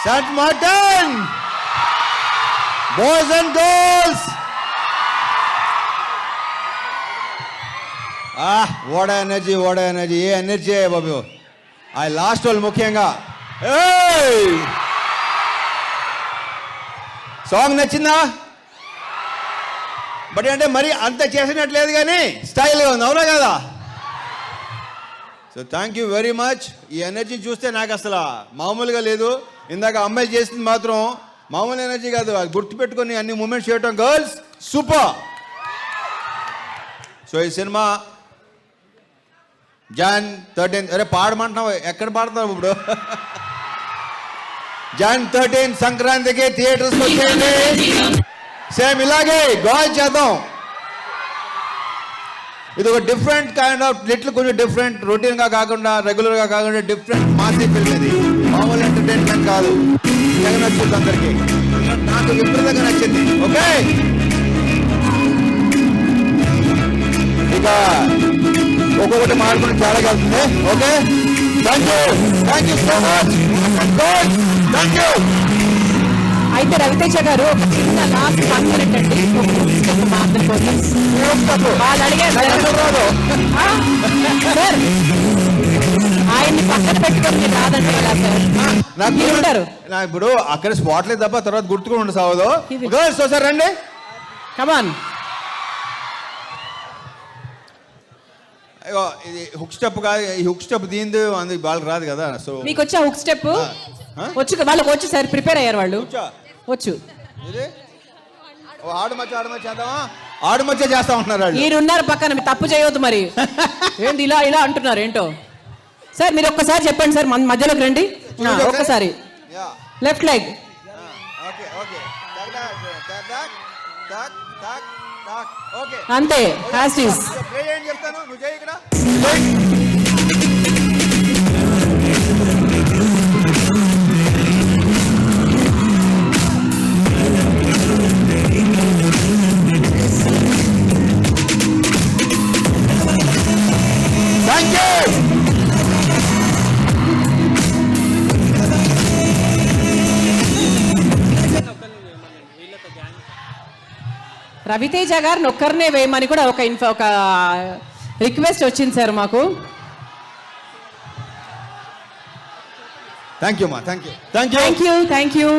St. Martin, boys and girls. What energy, what energy. A energy Babu. I last వాళ్ళు ముఖ్యంగా. Song నచ్చిందా? But అంటే మరి అంత చేసినట్లేదు కానీ స్టైల్గా ఉంది, అవునా కదా? So thank you very much. ఈ ఎనర్జీ చూస్తే నాకు అసలు మామూలుగా లేదు. ఇందాక అమ్మాయిలు చేసింది మాత్రం మామూలు ఎనర్జీ కాదు, అది గుర్తుపెట్టుకొని అన్ని మూమెంట్స్ చేయటం. Girls super. సో ఈ సినిమా Jan 13, అరే పాడమంటున్నావు, ఎక్కడ పాడుతున్నావు ఇప్పుడు? Jan 13 సంక్రాంతికి థియేటర్స్కి వచ్చేయండి. సేమ్ ఇలాగే గోల్ చేద్దాం. ఇది ఒక డిఫరెంట్ కైండ్ ఆఫ్ లిటిల్, కొంచెం డిఫరెంట్, రొటీన్గా కాకుండా, రెగ్యులర్గా కాకుండా డిఫరెంట్ మాసీ ఫిల్మ్. ఇది మామూలు ఎంటర్టైన్మెంట్ కాదు. జగన్ నచ్చింది అందరికీ, నాకు విపరీతంగా నచ్చింది. ఓకే, ఇక ఒక్కొక్కటి మాడుకుని చాలా వెళ్తుంది. Okay, thank you so much. Thank you. అయితే రవితేజ గారు ఒక చిన్న లాస్ట్ కాన్ఫిడెంట్ అండి, వాళ్ళు అడిగారు సార్, ఆయన్ని పక్కన పెట్టుకొని మీరు రాదంటే ఎలా సార్? నాకు ఇప్పుడు అక్కడ స్పాట్లేదు తప్ప తర్వాత గుర్తుకుని ఉండు సావదు. గర్ల్స్ ఒకసారి రండి, కమాన్. ఇది హుక్ స్టెప్ కాదు, ఈ హుక్ స్టెప్ దీంది అందుకు వాళ్ళకి రాదు కదా. సో మీకు వచ్చా హుక్ స్టెప్? వచ్చు, వాళ్ళకి వచ్చు సార్, ప్రిపేర్ అయ్యారు వాళ్ళు. వచ్చు. ఆడుమచ్చ చేద్దామా? ఆడుమచ్చ చేస్తా ఉంటున్నారు వాళ్ళు. మీరున్నారు పక్కన, మీరు తప్పు చేయవద్దు మరి. ఏంది ఇలా ఇలా అంటున్నారు ఏంటో సార్? మీరు ఒక్కసారి చెప్పండి సార్, మధ్యలోకి రండి ఒక్కసారి. Left leg. అంతే, హ్యాస్టీస్. చెప్తాను, నువ్వు చేయి ఇక్కడ. Thank you. రవితేజ గారిని ఒక్కరినే వేయమని కూడా ఒక రిక్వెస్ట్ వచ్చింది సార్ మాకు. థ్యాంక్ యూ మా, థ్యాంక్ యూ. Thank you.